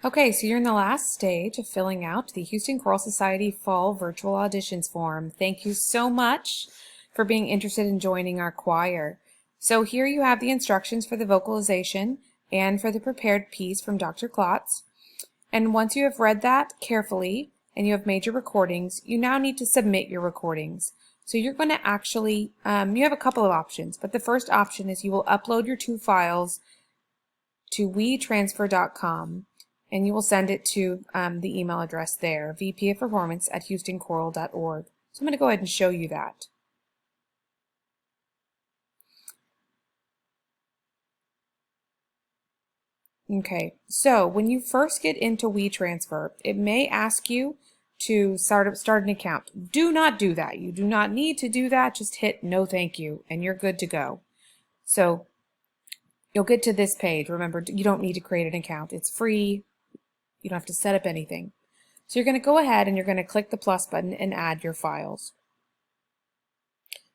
Okay, so you're in the last stage of filling out the Houston Choral Society Fall Virtual Auditions form. Thank you so much for being interested in joining our choir. So here you have the instructions for the vocalization and for the prepared piece from Dr. Klotz. And once you have read that carefully and you have made your recordings, you now need to submit your recordings. So you're going to actually, you have a couple of options, but the first option is you will upload your 2 files to wetransfer.com. and you will send it to the email address there, vpofperformance@houstonchoral.org. So I'm going to go ahead and show you that. Okay, so when you first get into WeTransfer, it may ask you to start an account. Do not do that. You do not need to do that. Just hit no thank you and you're good to go. So you'll get to this page. Remember, you don't need to create an account. It's free. You don't have to set up anything. So you're going to go ahead and you're going to click the plus button and add your files.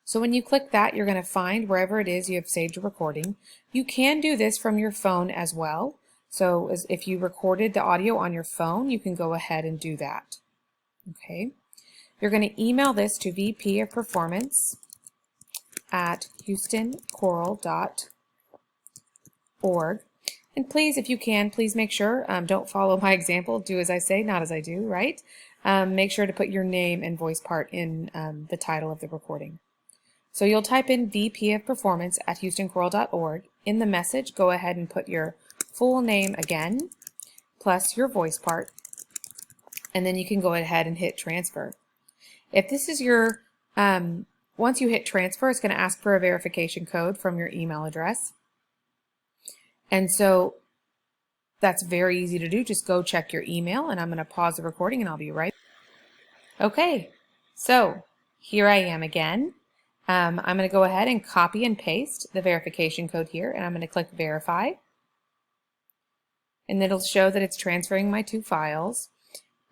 So when you click that, you're going to find wherever it is you have saved your recording. You can do this from your phone as well. So if you recorded the audio on your phone, you can go ahead and do that. Okay. You're going to email this to vpofperformance@houstonchoral.org. And please, if you can, please make sure, don't follow my example, do as I say, not as I do, right? Make sure to put your name and voice part in the title of the recording. So you'll type in vpofperformance@houstonchoral.org. In the message, go ahead and put your full name again, plus your voice part, and then you can go ahead and hit transfer. If this is your, once you hit transfer, it's going to ask for a verification code from your email address. And so that's very easy to do. Just go check your email, and I'm going to pause the recording and I'll be right back. Okay, so here I am again. I'm going to go ahead and copy and paste the verification code here, and I'm going to click verify. And it'll show that it's transferring my 2 files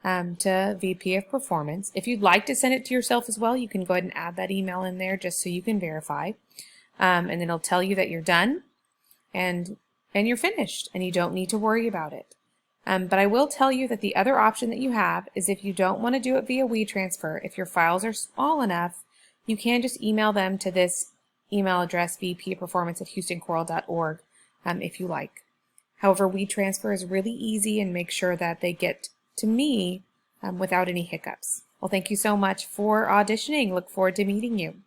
to VP of Performance. If you'd like to send it to yourself as well, you can go ahead and add that email in there just so you can verify. And then it'll tell you that you're done and you're finished and you don't need to worry about it. But I will tell you that the other option that you have is if you don't want to do it via WeTransfer, if your files are small enough, you can just email them to this email address, vpofperformance@houstonchoral.org, if you like. However, WeTransfer is really easy and make sure that they get to me without any hiccups. Well, thank you so much for auditioning. Look forward to meeting you.